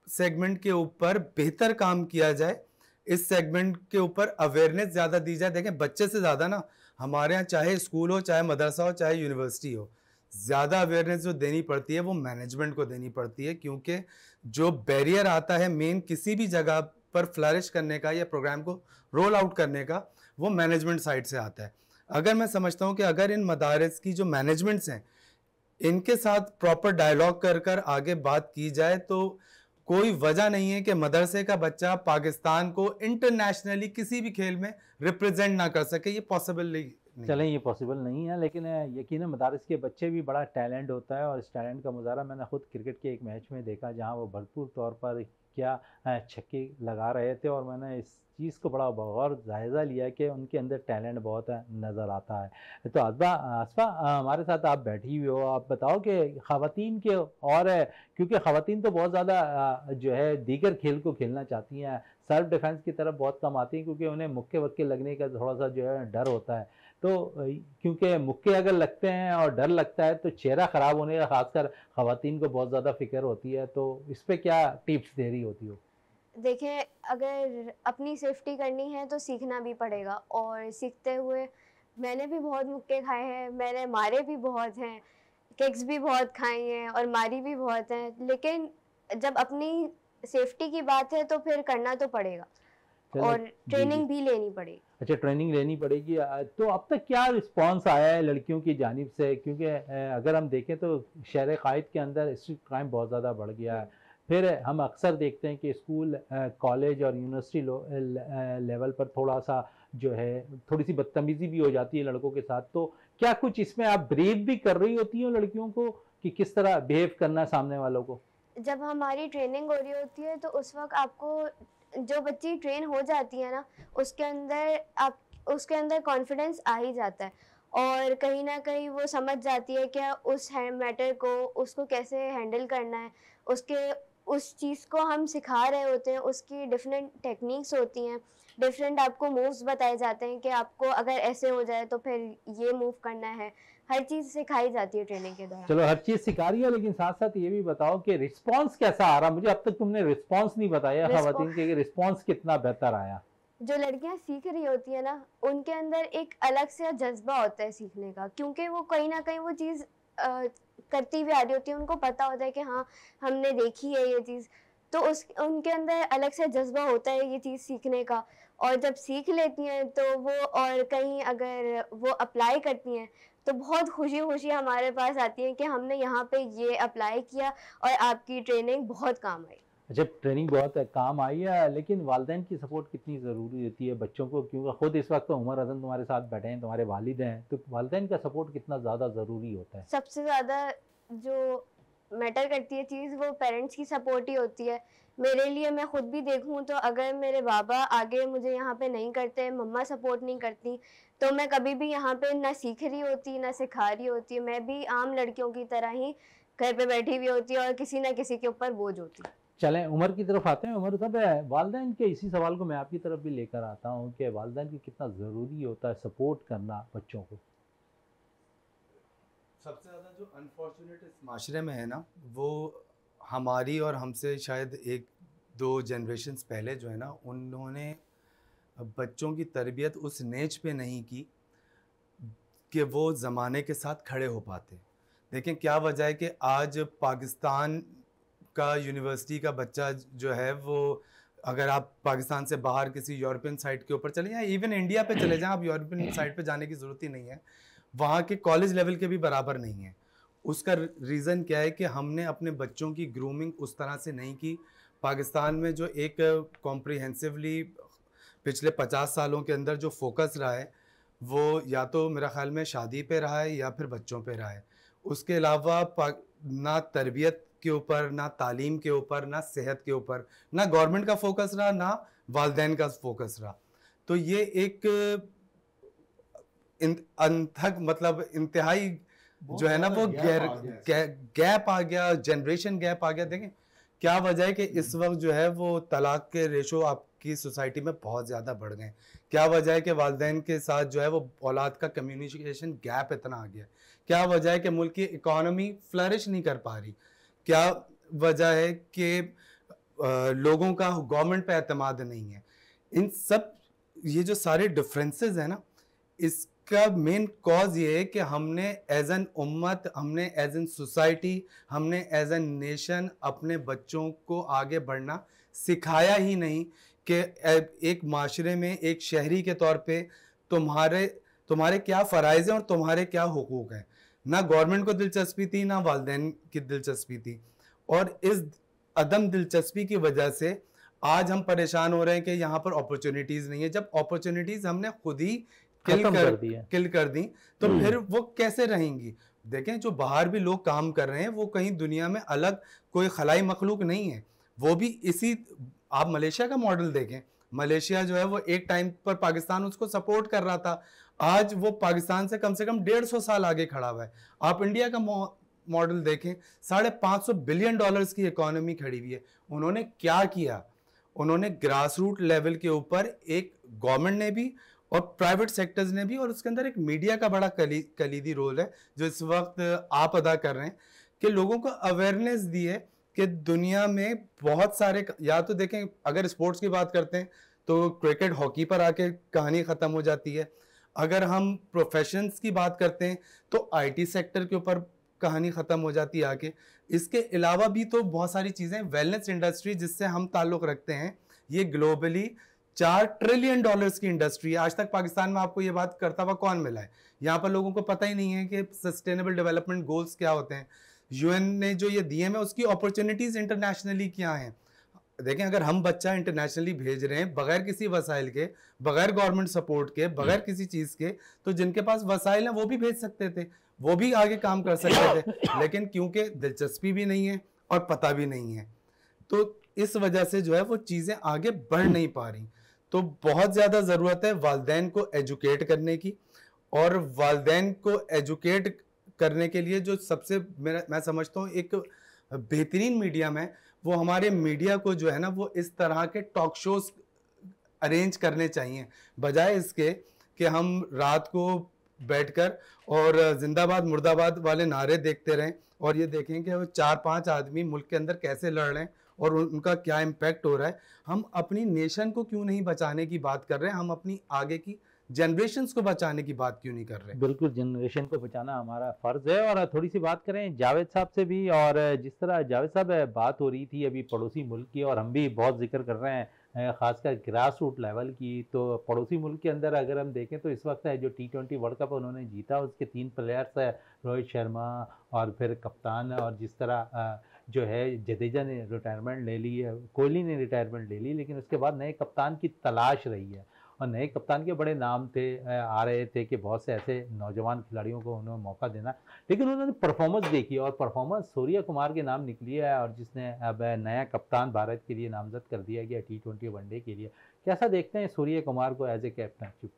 Speaker 3: सेगमेंट के ऊपर बेहतर काम किया जाए, इस सेगमेंट के ऊपर अवेयरनेस ज़्यादा दी जाए। देखें, बच्चे से ज़्यादा ना हमारे यहाँ चाहे स्कूल हो, चाहे मदरसा हो, चाहे यूनिवर्सिटी हो, ज़्यादा अवेयरनेस जो देनी पड़ती है वो मैनेजमेंट को देनी पड़ती है, क्योंकि जो बैरियर आता है मेन किसी भी जगह पर फ्लरिश करने का या प्रोग्राम को रोल आउट करने का, वो मैनेजमेंट साइड से आता है। अगर मैं समझता हूँ कि अगर इन मदारिस की जो मैनेजमेंट्स हैं इनके साथ प्रॉपर डायलॉग कर कर आगे बात की जाए, तो कोई वजह नहीं है कि मदरसे का बच्चा पाकिस्तान को इंटरनेशनली किसी भी खेल में रिप्रेजेंट ना कर सके। ये पॉसिबल नहीं।
Speaker 1: चलें, ये पॉसिबल नहीं है, लेकिन यकीनन मदारिस के बच्चे भी बड़ा टैलेंट होता है और इस टैलेंट का मुजाहरा मैंने खुद क्रिकेट के एक मैच में देखा, जहां वो भरपूर तौर पर क्या छक्के लगा रहे थे और मैंने इस चीज़ को बड़ा गौर जायज़ा लिया कि उनके अंदर टैलेंट बहुत नज़र आता है। तो आसफा हमारे साथ आप बैठी हुई हो, आप बताओ कि ख़वातीन के, और क्योंकि ख़वातीन तो बहुत ज़्यादा जो है दीगर खेल को खेलना चाहती हैं, सेल्फ डिफेंस की तरफ बहुत कम आती हैं, क्योंकि उन्हें मुक्के वक्के लगने का थोड़ा सा जो है डर होता है। तो क्योंकि मुक्के अगर लगते हैं और डर लगता है तो चेहरा ख़राब होने का खासकर ख़वातीन को बहुत ज़्यादा फ़िक्र होती है, तो इस पर क्या टिप्स दे रही होती हो?
Speaker 4: देखें, अगर अपनी सेफ्टी करनी है तो सीखना भी पड़ेगा, और सीखते हुए मैंने भी बहुत मुक्के खाए हैं, मैंने मारे भी बहुत हैं, किक्स भी बहुत खाई हैं और मारी भी बहुत हैं, लेकिन जब अपनी सेफ्टी की बात है तो फिर करना तो पड़ेगा और ट्रेनिंग भी लेनी पड़ेगी।
Speaker 1: अच्छा, ट्रेनिंग लेनी पड़ेगी। तो अब तक क्या रिस्पांस आया है लड़कियों की जानिब से? क्योंकि अगर हम देखें तो शहर क़ाइद के अंदर स्ट्रीट क्राइम बहुत ज़्यादा बढ़ गया है। फिर हम अक्सर देखते हैं कि स्कूल, कॉलेज और यूनिवर्सिटी लेवल पर थोड़ा सा जो है थोड़ी सी बदतमीज़ी भी हो जाती है लड़कों के साथ। तो क्या कुछ इसमें आप ब्रीफ भी कर रही होती हो लड़कियों को कि किस तरह बिहेव करना है सामने वालों को?
Speaker 4: जब हमारी ट्रेनिंग हो रही होती है तो उस वक्त आपको, जो बच्ची ट्रेन हो जाती है ना, उसके अंदर कॉन्फिडेंस आ ही जाता है और कहीं ना कहीं वो समझ जाती है कि उस मैटर को उसको कैसे हैंडल करना है। उस चीज़ को हम सिखा रहे होते हैं, उसकी डिफरेंट टेक्निक्स होती हैं, डिफरेंट आपको मूव्स बताए जाते हैं कि आपको अगर ऐसे हो जाए तो फिर ये मूव करना है। हर चीज़ सिखाई जाती है ट्रेनिंग के दौरान।
Speaker 1: चलो, हर चीज़ सिखा रही है, लेकिन साथ साथ ये भी बताओ कि रिस्पांस कैसा आ रहा? मुझे अब तक तुमने रिस्पांस नहीं बताया ख़वातीन के, रिस्पांस कितना बेहतर आया?
Speaker 4: जो लड़कियां सीख रही होती है ना, उनके अंदर एक अलग से जज्बा होता है सीखने का, क्योंकि वो कहीं ना कहीं वो चीज़ करती हुई आ रही होती है, उनको पता होता है कि हाँ हमने देखी है ये चीज़, तो उनके अंदर अलग से जज्बा होता है ये चीज़ सीखने का। और जब सीख लेती हैं तो वो, और कहीं अगर वो अप्लाई करती हैं तो बहुत खुशी खुशी हमारे पास आती है कि हमने यहाँ पे ये अप्लाई किया और आपकी ट्रेनिंग बहुत काम आई।
Speaker 1: अच्छा, ट्रेनिंग बहुत काम आई है, लेकिन वालिदैन की सपोर्ट कितनी ज़रूरी होती है बच्चों को? क्योंकि खुद इस वक्त तो उमर अज़न तुम्हारे साथ बैठे हैं, तुम्हारे वालिद हैं, तो वालिदैन का सपोर्ट कितना ज़्यादा ज़रूरी होता है?
Speaker 4: सबसे ज़्यादा जो मैटर करती है चीज़, वो पेरेंट्स की सपोर्ट ही होती है। मेरे लिए, मैं खुद भी देखूं तो अगर मेरे बाबा आगे मुझे यहाँ पे नहीं करते, मम्मा सपोर्ट नहीं करती, तो मैं कभी भी यहाँ पे ना सीख रही होती ना सिखा रही होती। मैं भी आम लड़कियों की तरह ही घर पे बैठी हुई होती और किसी ना किसी के ऊपर बोझ होती।
Speaker 1: चलें, उमर की तरफ आते हैं। उमर साहब, वालिदैन के इसी सवाल को मैं आपकी तरफ भी लेकर आता हूँ कि वालिदैन की कितना ज़रूरी होता है सपोर्ट करना बच्चों को?
Speaker 3: सबसे ज़्यादा जो अनफॉर्चुनेट इस माशरे में है ना, वो हमारी और हमसे शायद 1-2 जनरेशन्स पहले जो है ना, उन्होंने बच्चों की तरबियत उस नेच पे नहीं की कि वो ज़माने के साथ खड़े हो पाते। देखें क्या वजह है कि आज पाकिस्तान का यूनिवर्सिटी का बच्चा जो है, वो अगर आप पाकिस्तान से बाहर किसी यूरोपियन साइट के ऊपर चले जाएँ, इवन इंडिया पे चले जाएँ, आप यूरोपियन साइट पे जाने की ज़रूरत ही नहीं है, वहाँ के कॉलेज लेवल के भी बराबर नहीं है। उसका रीज़न क्या है कि हमने अपने बच्चों की ग्रूमिंग उस तरह से नहीं की। पाकिस्तान में जो एक कॉम्प्रिहेंसिवली पिछले 50 सालों के अंदर जो फोकस रहा है वो या तो मेरा ख्याल में शादी पे रहा है या फिर बच्चों पे रहा है। उसके अलावा ना तरबियत के ऊपर, ना तालीम के ऊपर, ना सेहत के ऊपर, ना गवर्नमेंट का फोकस रहा, ना वालदैन का फोकस रहा। तो ये एक अनथक मतलब इंतहाई जो है ना वो गैप आ गया, जनरेशन गैप आ गया। देखें क्या वजह है कि इस वक्त जो है वो तलाक के रेशो आपकी सोसाइटी में बहुत ज़्यादा बढ़ गए। क्या वजह है कि वालिदैन के साथ जो है वो औलाद का कम्युनिकेशन गैप इतना आ गया। क्या वजह है कि मुल्क की इकॉनमी फ्लरिश नहीं कर पा रही। क्या वजह है कि लोगों का गवर्नमेंट पे एतमाद नहीं है। इन सब ये जो सारे डिफरेंसेस है ना, इसका मेन कॉज ये है कि हमने एज एन उम्मत, हमने एज एन सोसाइटी, हमने एज एन नेशन अपने बच्चों को आगे बढ़ना सिखाया ही नहीं कि एक माशरे में एक शहरी के तौर पे तुम्हारे क्या फ़राइज़ हैं और तुम्हारे क्या हुकूक हैं। ना गवर्नमेंट को दिलचस्पी थी, ना वालिदैन की दिलचस्पी थी। और इस अदम दिलचस्पी की वजह से आज हम परेशान हो रहे हैं कि यहाँ पर अपॉर्चुनिटीज़ नहीं है। जब अपॉर्चुनिटीज़ हमने खुद ही किल कर दी तो फिर वो कैसे रहेंगी। देखें जो बाहर भी लोग काम कर रहे हैं वो कहीं दुनिया में अलग कोई खलाई मखलूक नहीं है, वो भी इसी, आप मलेशिया का मॉडल देखें, मलेशिया जो है वो एक टाइम पर पाकिस्तान उसको सपोर्ट कर रहा था, आज वो पाकिस्तान से कम 150 साल आगे खड़ा हुआ है। आप इंडिया का मॉडल देखें, $550 बिलियन की इकोनॉमी खड़ी हुई है। उन्होंने क्या किया, उन्होंने ग्रास रूट लेवल के ऊपर एक गवर्नमेंट ने भी और प्राइवेट सेक्टर्स ने भी, और उसके अंदर एक मीडिया का बड़ा कलीदी रोल है जो इस वक्त आप अदा कर रहे हैं कि लोगों को अवेयरनेस दी है कि दुनिया में बहुत सारे, या तो देखें अगर स्पोर्ट्स की बात करते हैं तो क्रिकेट हॉकी पर आके कहानी ख़त्म हो जाती है। अगर हम प्रोफेशंस की बात करते हैं तो आईटी सेक्टर के ऊपर कहानी ख़त्म हो जाती है आके। इसके अलावा भी तो बहुत सारी चीज़ें, वेलनेस इंडस्ट्री जिससे हम ताल्लुक़ रखते हैं, ये ग्लोबली $4 ट्रिलियन की इंडस्ट्री है। आज तक पाकिस्तान में आपको ये बात करता हुआ कौन मिला है? यहाँ पर लोगों को पता ही नहीं है कि सस्टेनेबल डेवलपमेंट गोल्स क्या होते हैं, यूएन ने जो ये दिए हैं उसकी अपॉर्चुनिटीज़ इंटरनेशनली क्या हैं। देखें अगर हम बच्चा इंटरनेशनली भेज रहे हैं बगैर किसी वसाइल के, बगैर गवर्नमेंट सपोर्ट के, बगैर किसी चीज़ के, तो जिनके पास वसाइल हैं वो भी भेज सकते थे, वो भी आगे काम कर सकते थे, लेकिन क्योंकि दिलचस्पी भी नहीं है और पता भी नहीं है तो इस वजह से जो है वो चीज़ें आगे बढ़ नहीं पा रही। तो बहुत ज़्यादा ज़रूरत है वालिदैन को एजुकेट करने की, और वालिदैन को एजुकेट करने के लिए जो सबसे मैं समझता हूँ एक बेहतरीन मीडियम है, वो हमारे मीडिया को जो है ना वो इस तरह के टॉक शोज अरेंज करने चाहिए, बजाय इसके कि हम रात को बैठकर और जिंदाबाद मुर्दाबाद वाले नारे देखते रहें और ये देखें कि वो 4-5 आदमी मुल्क के अंदर कैसे लड़ रहे हैं और उनका क्या इम्पैक्ट हो रहा है। हम अपनी नेशन को क्यों नहीं बचाने की बात कर रहे हैं, हम अपनी आगे की जनरेशन्स को बचाने की बात क्यों नहीं कर रहे?
Speaker 1: बिल्कुल, जनरेशन को बचाना हमारा फ़र्ज़ है। और थोड़ी सी बात करें जावेद साहब से भी, और जिस तरह जावेद साहब बात हो रही थी अभी पड़ोसी मुल्क की, और हम भी बहुत जिक्र कर रहे हैं ख़ासकर ग्रास रूट लेवल की, तो पड़ोसी मुल्क के अंदर अगर हम देखें तो इस वक्त है जो T20 वर्ल्ड कप उन्होंने जीता उसके 3 प्लेयर्स है, रोहित शर्मा और फिर कप्तान, और जिस तरह जो है जडेजा ने रिटायरमेंट ले ली है, कोहली ने रिटायरमेंट ले ली, लेकिन उसके बाद नए कप्तान की तलाश रही है और नए कप्तान के बड़े नाम थे, आ रहे थे कि बहुत से ऐसे नौजवान खिलाड़ियों को उन्होंने मौका देना, लेकिन उन्होंने परफॉर्मेंस देखी और परफॉर्मेंस सूर्य कुमार के नाम निकली है, और जिसने अब नया कप्तान भारत के लिए नामजद कर दिया गया T20 वनडे के लिए। कैसा देखते हैं सूर्य कुमार को एज ए कैप्टन?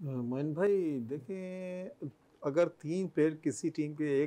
Speaker 2: मोइन भाई देखें, अगर 3 प्लेयर किसी टीम के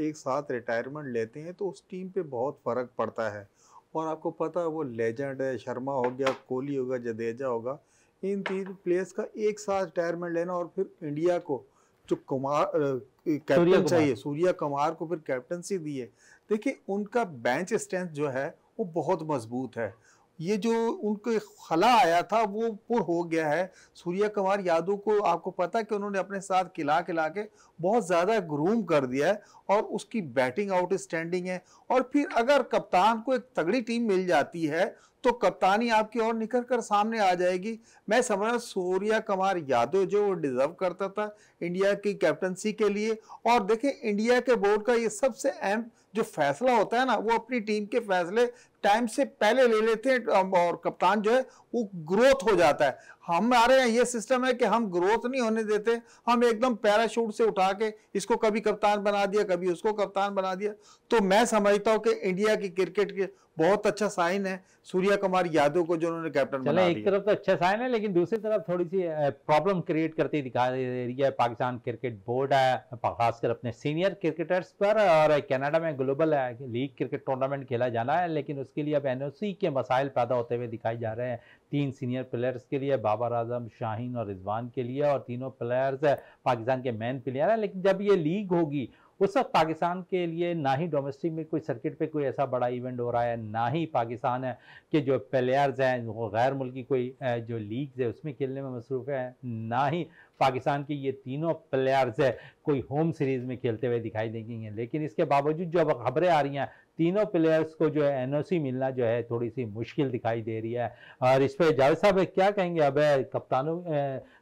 Speaker 2: एक साथ रिटायरमेंट लेते हैं तो उस टीम पे बहुत फ़र्क पड़ता है। और आपको पता है वो लेजेंड है, शर्मा हो गया, कोहली होगा, जडेजा होगा, इन 3 प्लेयर्स का एक साथ रिटायरमेंट लेना और फिर इंडिया को जो कैप्टन चाहिए, सूर्य कुमार को फिर कैप्टनसी दी है। देखिए उनका बेंच स्ट्रेंथ जो है वो बहुत मजबूत है। ये जो उनके खला आया था वो पूरा हो गया है। सूर्य कुमार यादव को आपको पता है कि उन्होंने अपने साथ खिला के बहुत ज़्यादा ग्रूम कर दिया है और उसकी बैटिंग आउटस्टैंडिंग है। और फिर अगर कप्तान को एक तगड़ी टीम मिल जाती है तो कप्तानी आपकी और निखर कर सामने आ जाएगी। मैं समझ रहा हूं सूर्या कुमार यादव जो वो डिजर्व करता था इंडिया की कैप्टनसी के लिए। और देखें इंडिया के बोर्ड का ये सबसे अहम जो फैसला होता है ना, वो अपनी टीम के फैसले टाइम से पहले ले लेते हैं और कप्तान जो है वो ग्रोथ हो जाता है। हमारे यहाँ ये सिस्टम है कि हम ग्रोथ नहीं होने देते, हम एकदम पैराशूट से उठा के इसको कभी कप्तान बना दिया, कभी उसको कप्तान बना दिया। तो मैं समझता हूँ कि इंडिया की क्रिकेट के बहुत अच्छा साइन है सूर्या कुमार यादव को जो उन्होंने कैप्टन बना दिया।
Speaker 1: एक तरफ तो अच्छा साइन है, लेकिन दूसरी तरफ थोड़ी सी प्रॉब्लम क्रिएट करती दिखाई दे रही है पाकिस्तान क्रिकेट बोर्ड है, खासकर अपने सीनियर क्रिकेटर्स पर। और कनाडा में ग्लोबल लीग क्रिकेट टूर्नामेंट खेला जाना है, लेकिन उसके लिए अब एनओसी के मसाइल पैदा होते हुए दिखाई जा रहे हैं। 3 सीनियर प्लेयर्स के लिए, बाबर आजम, शाहीन और रिजवान के लिए, और तीनों प्लेयर्स पाकिस्तान के मेन प्लेयर हैं। लेकिन जब ये लीग होगी उस वक्त पाकिस्तान के लिए ना ही डोमेस्टिक में कोई सर्किट पे कोई ऐसा बड़ा इवेंट हो रहा है, ना ही पाकिस्तान के जो प्लेयर्स हैं वो गैर मुल्की कोई जो लीग्स है उसमें खेलने में मसरूफ़ है, ना ही पाकिस्तान के ये तीनों प्लेयर्स है कोई होम सीरीज़ में खेलते हुए दिखाई देंगे। लेकिन इसके बावजूद जो अब खबरें आ रही हैं, तीनों प्लेयर्स को जो है एनओसी मिलना जो है थोड़ी सी मुश्किल दिखाई दे रही है। और इस पर जावेद साहब क्या कहेंगे? अब कप्तानों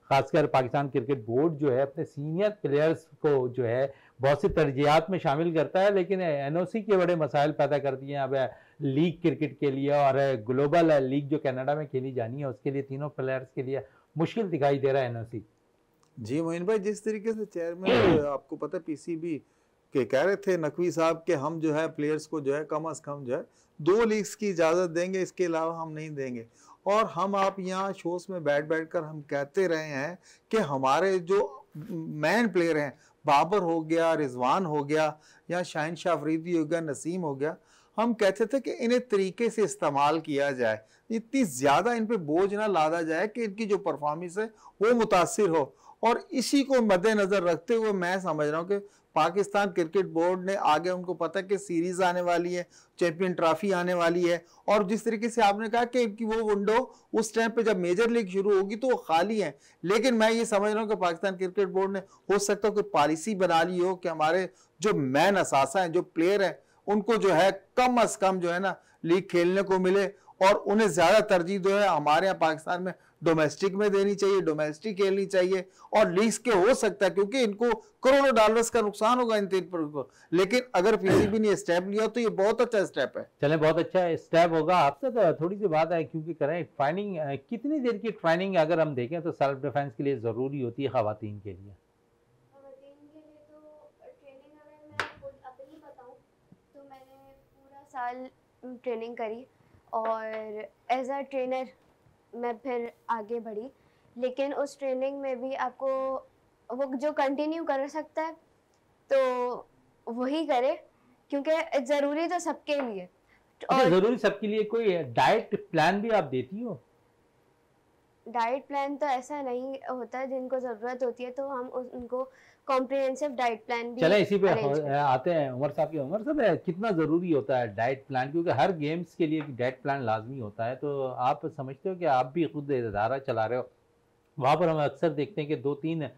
Speaker 1: खासकर पाकिस्तान क्रिकेट बोर्ड जो है अपने सीनियर प्लेयर्स को जो है बहुत सी तरजीहात में शामिल करता है, लेकिन एनओसी के बड़े मसाइल पैदा कर दिए हैं अब लीग क्रिकेट के लिए। और ग्लोबल लीग जो कनाडा में खेली जानी है उसके लिए तीनों प्लेयर्स के लिए मुश्किल दिखाई दे रहा है एनओसी।
Speaker 2: जी मोइन भाई, जिस तरीके से चेयरमैन आपको पता है पीसीबी के कह रहे थे नकवी साहब के हम जो है प्लेयर्स को जो है कम अज कम जो है 2 लीग्स की इजाज़त देंगे, इसके अलावा हम नहीं देंगे। और हम आप यहाँ शोज में बैठ कर हम कहते रहे हैं कि हमारे जो मैन प्लेयर हैं, बाबर हो गया, रिजवान हो गया, या शाहीन शाह अफरीदी हो गया, नसीम हो गया, हम कहते थे कि इन्हें तरीके से इस्तेमाल किया जाए, इतनी ज़्यादा इन पे बोझ ना लादा जाए कि इनकी जो परफॉर्मेंस है वो मुतासिर हो। और इसी को मद्देनज़र रखते हुए मैं समझ रहा हूँ कि पाकिस्तान क्रिकेट बोर्ड ने आगे उनको पता है कि सीरीज़ आने वाली है, चैंपियन ट्रॉफी आने वाली है, और जिस तरीके से आपने कहा कि इनकी वो विंडो उस टाइम पे जब मेजर लीग शुरू होगी तो वो खाली है। लेकिन मैं ये समझ रहा हूँ कि पाकिस्तान क्रिकेट बोर्ड ने हो सकता है कोई पॉलिसी बना ली हो कि हमारे जो मैन असासा हैं, जो प्लेयर हैं, उनको जो है कम अज कम जो है ना लीग खेलने को मिले, और उन्हें ज़्यादा तरजीह जो है हमारे यहाँ पाकिस्तान में डोमेस्टिक में देनी चाहिए, डोमेस्टिक खेलनी चाहिए। और लीग्स के हो सकता है क्योंकि इनको करोड़ों डॉलर्स का नुकसान होगा इन 3 को, लेकिन अगर पीसीबी ने स्टेप लिया तो ये बहुत अच्छा स्टेप है।
Speaker 1: चले, बहुत अच्छा स्टेप होगा। आपसे तो थोड़ी सी बात है क्योंकि करें ट्रेनिंग, कितनी देर की ट्रेनिंग अगर हम देखें तो सेल्फ डिफेंस के लिए ज़रूरी होती है ख़वातीन के लिए?
Speaker 4: साल ट्रेनिंग करी और एज अ ट्रेनर मैं फिर आगे बढ़ी, लेकिन उस ट्रेनिंग में भी आपको वो जो कंटिन्यू कर सकता है तो वही करे, क्योंकि ज़रूरी तो सबके लिए।
Speaker 1: और ज़रूरी सबके लिए कोई डाइट प्लान भी आप देती हो?
Speaker 4: डाइट प्लान तो ऐसा नहीं होता, जिनको ज़रूरत होती है तो हम उनको कॉम्प्रिहेंसिव डाइट प्लान भी।
Speaker 1: चले इसी पे आते हैं उमर साहब की। उमर साहब, कितना ज़रूरी होता है डाइट प्लान? क्योंकि हर गेम्स के लिए डाइट प्लान लाजमी होता है। तो आप समझते हो कि आप भी खुद इदारा चला रहे हो, वहाँ पर हम अक्सर देखते हैं कि 2-3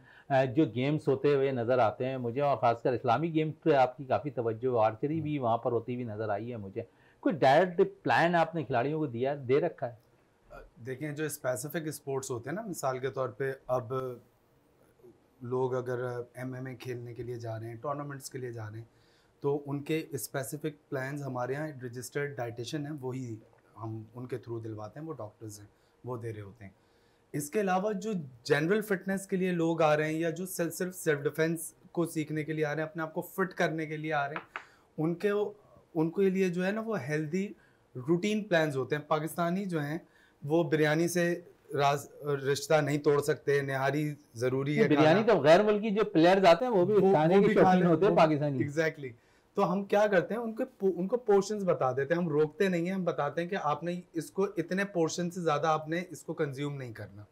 Speaker 1: जो गेम्स होते हुए नज़र आते हैं मुझे, और ख़ासकर इस्लामी गेम्स पे आपकी काफ़ी तवज्जो, आर्चरी भी वहाँ पर होती हुई नज़र आई है मुझे। कोई डाइट प्लान आपने खिलाड़ियों को दे रखा है?
Speaker 3: देखें, जो स्पेसिफिक स्पोर्ट्स होते हैं ना, मिसाल के तौर पे अब लोग अगर MMA खेलने के लिए जा रहे हैं, टूर्नामेंट्स के लिए जा रहे हैं, तो उनके स्पेसिफिक प्लान्स हमारे यहाँ रजिस्टर्ड डाइटिशियन है, वही हम उनके थ्रू दिलवाते हैं, वो डॉक्टर्स हैं, वो दे रहे होते हैं। इसके अलावा जो जनरल फिटनेस के लिए लोग आ रहे हैं, या जो सिर्फ सेल्फ डिफेंस को सीखने के लिए आ रहे हैं, अपने आप को फिट करने के लिए आ रहे हैं, उनके लिए जो है ना वो हेल्दी रूटीन प्लान्स होते हैं। पाकिस्तानी जो हैं वो बिरयानी से रिश्ता नहीं तोड़ सकते, निहारी ज़रूरी है।
Speaker 1: बिरयानी तो गैर मुल्की जो प्लेयर्स आते हैं वो भी खाने के शौकीन होते हैं पाकिस्तानी।
Speaker 3: एग्जैक्टली। तो हम क्या करते हैं, उनको पोर्शंस बता देते हैं, हम रोकते नहीं हैं, हम बताते हैं कि आपने इसको इतने पोर्शन से ज़्यादा आपने इसको कंज्यूम नहीं करना।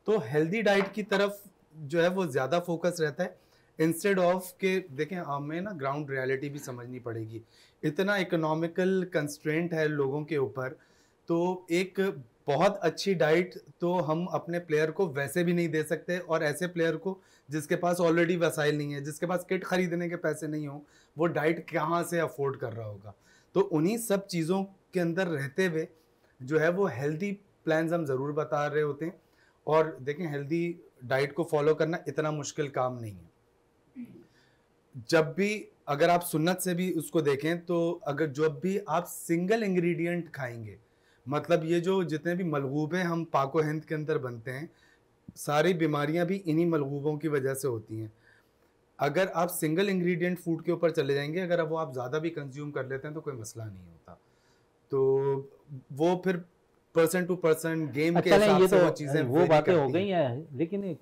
Speaker 3: तो हेल्दी डाइट की तरफ जो है वो ज़्यादा फोकस रहता है, इंस्टेड ऑफ के देखें हमें ना ग्राउंड रियलिटी भी समझनी पड़ेगी। इतना इकोनॉमिकल कंस्ट्रेंट है लोगों के ऊपर, तो एक बहुत अच्छी डाइट तो हम अपने प्लेयर को वैसे भी नहीं दे सकते, और ऐसे प्लेयर को जिसके पास ऑलरेडी वसाइल नहीं है, जिसके पास किट खरीदने के पैसे नहीं हो, वो डाइट कहाँ से अफोर्ड कर रहा होगा। तो उन्हीं सब चीज़ों के अंदर रहते हुए जो है वो हेल्दी प्लान्स हम ज़रूर बता रहे होते हैं। और देखें, हेल्दी डाइट को फॉलो करना इतना मुश्किल काम नहीं है। जब भी अगर आप सुन्नत से भी उसको देखें तो अगर जब भी आप सिंगल इंग्रेडिएंट खाएंगे, मतलब ये जो जितने भी मलगूबे हम पाको हिंद के अंदर बनते हैं, सारी बीमारियां भी इन्हीं मलगूबों की वजह से होती हैं। अगर आप सिंगल इंग्रेडिएंट फूड के ऊपर चले जाएंगे, अगर वो आप ज़्यादा भी कंज्यूम कर लेते हैं तो कोई मसला नहीं होता। तो वो फिर पर्सन टू पर्सन गेम के
Speaker 1: अच्छा नहीं,
Speaker 3: हिसाब
Speaker 1: ये
Speaker 3: से वो
Speaker 1: तो
Speaker 3: चीज़ें
Speaker 1: वो
Speaker 3: वेरी
Speaker 1: बातें हो
Speaker 3: करती
Speaker 1: गई
Speaker 3: हैं।
Speaker 1: हैं, लेकिन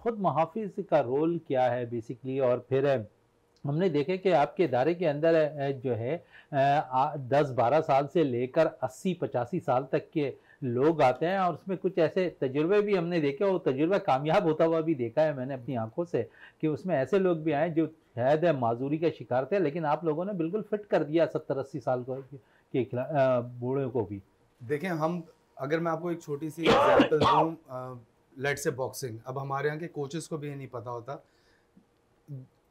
Speaker 1: खुद मुहाफिज का रोल क्या है बेसिकली। और फिर हमने देखे कि आपके इदारे के अंदर जो है 10-12 साल से लेकर 80-85 साल तक के लोग आते हैं, और उसमें कुछ ऐसे तजुर्बे भी हमने देखे, और तजुर्बा कामयाब होता हुआ भी देखा है मैंने अपनी आंखों से, कि उसमें ऐसे लोग भी आए जो शायद माजूरी का शिकार थे, लेकिन आप लोगों ने बिल्कुल फिट कर दिया 70-80 साल के बूढ़े को भी।
Speaker 3: देखें, हम अगर मैं आपको एक छोटी सी एग्जांपल दूं, लेट से बॉक्सिंग, अब हमारे यहाँ के कोचेस को भी ये नहीं पता होता।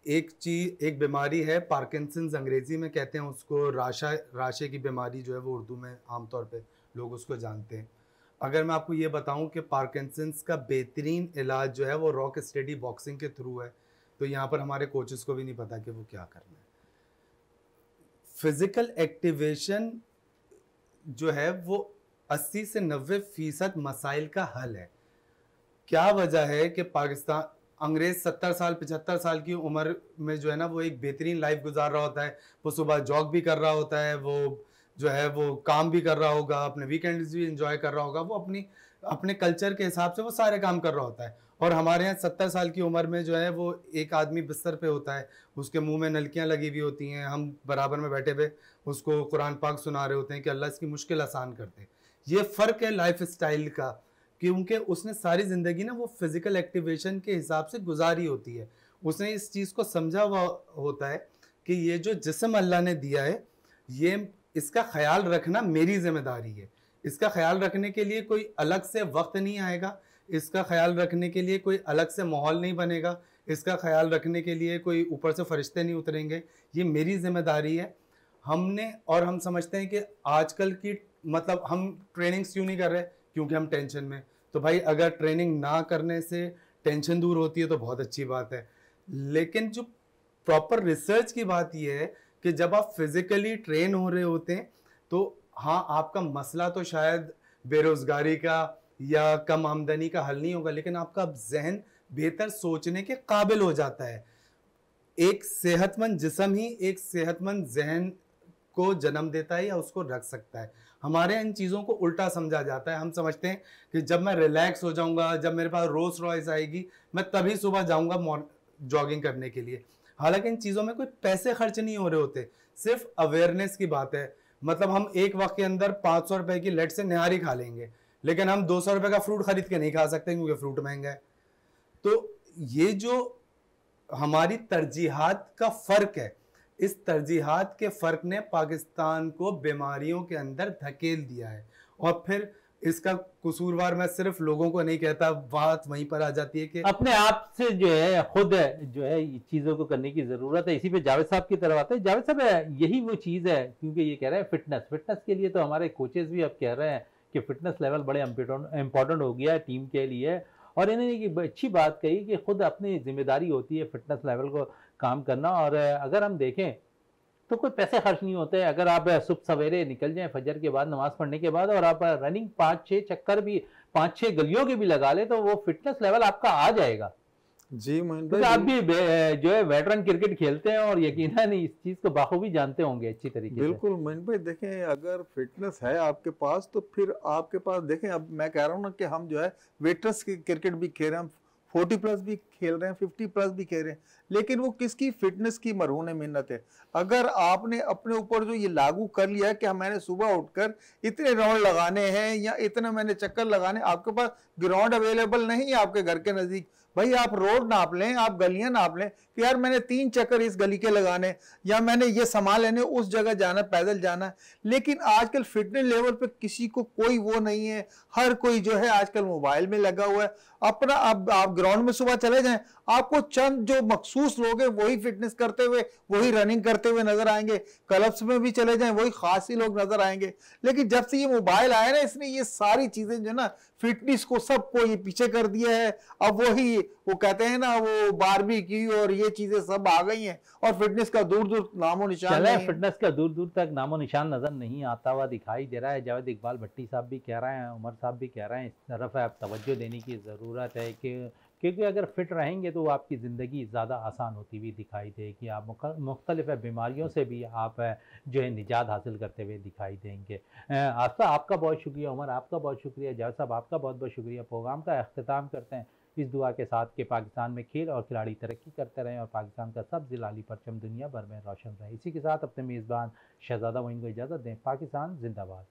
Speaker 3: एक बीमारी है पार्किंसंस, अंग्रेजी में कहते हैं उसको, राशे की बीमारी जो है वो उर्दू में आमतौर पे लोग उसको जानते हैं। अगर मैं आपको ये बताऊं कि पार्किंसंस का बेहतरीन इलाज जो है वो रॉक स्टेडी बॉक्सिंग के थ्रू है, तो यहाँ पर हमारे कोचेस को भी नहीं पता कि वो क्या करना है। फिजिकल एक्टिवेशन जो है वो 80 से 90% मसाइल का हल है। क्या वजह है कि पाकिस्तान, अंग्रेज 70 साल 75 साल की उम्र में जो है ना वो एक बेहतरीन लाइफ गुजार रहा होता है, वो सुबह जॉग भी कर रहा होता है, वो जो है वो काम भी कर रहा होगा, अपने वीकेंड्स भी एंजॉय कर रहा होगा, वो अपने कल्चर के हिसाब से वो सारे काम कर रहा होता है। और हमारे यहाँ 70 साल की उम्र में जो है वो एक आदमी बिस्तर पे होता है, उसके मुंह में नलकियाँ लगी हुई होती हैं, हम बराबर में बैठे हुए उसको कुरान पाक सुना रहे होते हैं कि अल्लाह इसकी मुश्किल आसान करते। ये फ़र्क है लाइफ स्टाइल का, क्योंकि उसने सारी ज़िंदगी ना वो फिज़िकल एक्टिवेशन के हिसाब से गुजारी होती है। उसने इस चीज़ को समझा हुआ होता है कि ये जो जिस्म अल्लाह ने दिया है, ये इसका ख्याल रखना मेरी जिम्मेदारी है। इसका ख्याल रखने के लिए कोई अलग से वक्त नहीं आएगा, इसका ख्याल रखने के लिए कोई अलग से माहौल नहीं बनेगा, इसका ख्याल रखने के लिए कोई ऊपर से फरिश्ते नहीं उतरेंगे, ये मेरी जिम्मेदारी है। हम समझते हैं कि आजकल की, मतलब हम ट्रेनिंग्स क्यों नहीं कर रहे, क्योंकि हम टेंशन में। तो भाई अगर ट्रेनिंग ना करने से टेंशन दूर होती है तो बहुत अच्छी बात है, लेकिन जो प्रॉपर रिसर्च की बात यह है कि जब आप फिजिकली ट्रेन हो रहे होते हैं तो हाँ, आपका मसला तो शायद बेरोजगारी का या कम आमदनी का हल नहीं होगा, लेकिन आपका जहन बेहतर सोचने के काबिल हो जाता है। एक सेहतमंद जिस्म ही एक सेहतमंद जहन को जन्म देता है या उसको रख सकता है। हमारे इन चीज़ों को उल्टा समझा जाता है। हम समझते हैं कि जब मैं रिलैक्स हो जाऊंगा, जब मेरे पास रोल्स रॉयस आएगी, मैं तभी सुबह जाऊंगा जॉगिंग करने के लिए। हालांकि इन चीज़ों में कोई पैसे खर्च नहीं हो रहे होते, सिर्फ अवेयरनेस की बात है। मतलब हम एक वक्त के अंदर 500 रुपए की लेट से निहारी खा लेंगे, लेकिन हम 200 रुपए का फ्रूट खरीद के नहीं खा सकते क्योंकि फ्रूट महंगा है। तो ये जो हमारी तरजीहात का फ़र्क है, इस तरजीहात के फ़र्क ने पाकिस्तान को बीमारियों के अंदर धकेल दिया है। और फिर इसका कसूरवार मैं सिर्फ लोगों को नहीं कहता, बात वहीं पर आ जाती है कि
Speaker 1: अपने आप से जो है खुद जो है चीज़ों को करने की ज़रूरत है। इसी पे जावेद साहब की तरफ आते हैं। जावेद साहब, यही वो चीज़ है, क्योंकि ये कह रहे हैं फिटनेस के लिए, तो हमारे कोचेस भी अब कह रहे हैं कि फिटनेस लेवल बड़े इंपॉर्टेंट हो गया है टीम के लिए। और इन्होंने एक अच्छी बात कही कि खुद अपनी जिम्मेदारी होती है फिटनेस लेवल को काम करना। और अगर हम देखें तो कोई पैसे खर्च नहीं होते। अगर आप सुबह सवेरे निकल जाएं फजर के बाद, नमाज पढ़ने के बाद, और आप रनिंग 5-6 चक्कर भी 5-6 गलियों के भी लगा ले, तो वो फिटनेस लेवल आपका आ जाएगा।
Speaker 2: जी मोइन
Speaker 1: तो
Speaker 2: भाई,
Speaker 1: आप भी जो है वेटरन क्रिकेट खेलते हैं और यकीनन इस चीज को बाखूबी जानते होंगे अच्छी तरीके से।
Speaker 2: बिल्कुल मोइन भाई, देखें अगर फिटनेस है आपके पास तो फिर आपके पास, देखें अब मैं कह रहा हूँ ना कि हम जो है वेटर्स क्रिकेट भी खेल रहे हैं, 40 प्लस भी खेल रहे हैं, 50 प्लस भी खेल रहे हैं, लेकिन वो किसकी फिटनेस की मरहून मेहनत है। अगर आपने अपने ऊपर जो ये लागू कर लिया है कि मैंने सुबह उठकर इतने राउंड लगाने हैं या इतने मैंने चक्कर लगाने, आपके पास ग्राउंड अवेलेबल नहीं है आपके घर के नजदीक, भाई आप रोड नाप लें, आप गलियां नाप लें कि यार मैंने 3 चक्कर इस गली के लगाने, या मैंने ये सामान लेने उस जगह जाना, पैदल जाना। लेकिन आजकल फिटनेस लेवल पे किसी को कोई वो नहीं है, हर कोई जो है आजकल मोबाइल में लगा हुआ है। अपना आप ग्राउंड में सुबह चले जाएं, आपको चंद जो मखसूस लोग हैं वही फिटनेस करते हुए, वही रनिंग करते हुए नजर आएंगे। क्लब्स में भी चले जाएं, वही खास ही लोग नजर आएंगे। लेकिन जब से ये मोबाइल आया ना, इसने ये सारी चीजें जो ना फिटनेस को सबको ये पीछे कर दिया है। अब वही वो कहते हैं ना, वो बारबेक्यू और ये चीजें सब आ गई हैं और फिटनेस का दूर दूर नामो निशान नहीं है।
Speaker 1: फिटनेस का दूर दूर तक नामो निशान नजर नहीं आता हुआ दिखाई दे रहा है। जावेद इकबाल भट्टी साहब भी कह रहे हैं, उमर साहब भी कह रहे हैं, इस तरफ अब तवज्जो देने की ज़रूरत है कि क्योंकि अगर फिट रहेंगे तो आपकी ज़िंदगी ज़्यादा आसान होती हुई दिखाई देगी। आप मुख्तलिफ बीमारियों से भी आप जो है निजात हासिल करते हुए दिखाई देंगे। आस्था आपका बहुत शुक्रिया, उमर आपका बहुत शुक्रिया, जावेद साहब आपका बहुत बहुत शुक्रिया। प्रोग्राम का अख्तिताम करते हैं इस दुआ के साथ कि पाकिस्तान में खेल और खिलाड़ी तरक्की करते रहें और पाकिस्तान का सब जिलाली परचम दुनिया भर में रोशन रहे। इसी के साथ अपने मेज़बान शहजादा मोइन को इजाज़त दें। पाकिस्तान जिंदाबाद।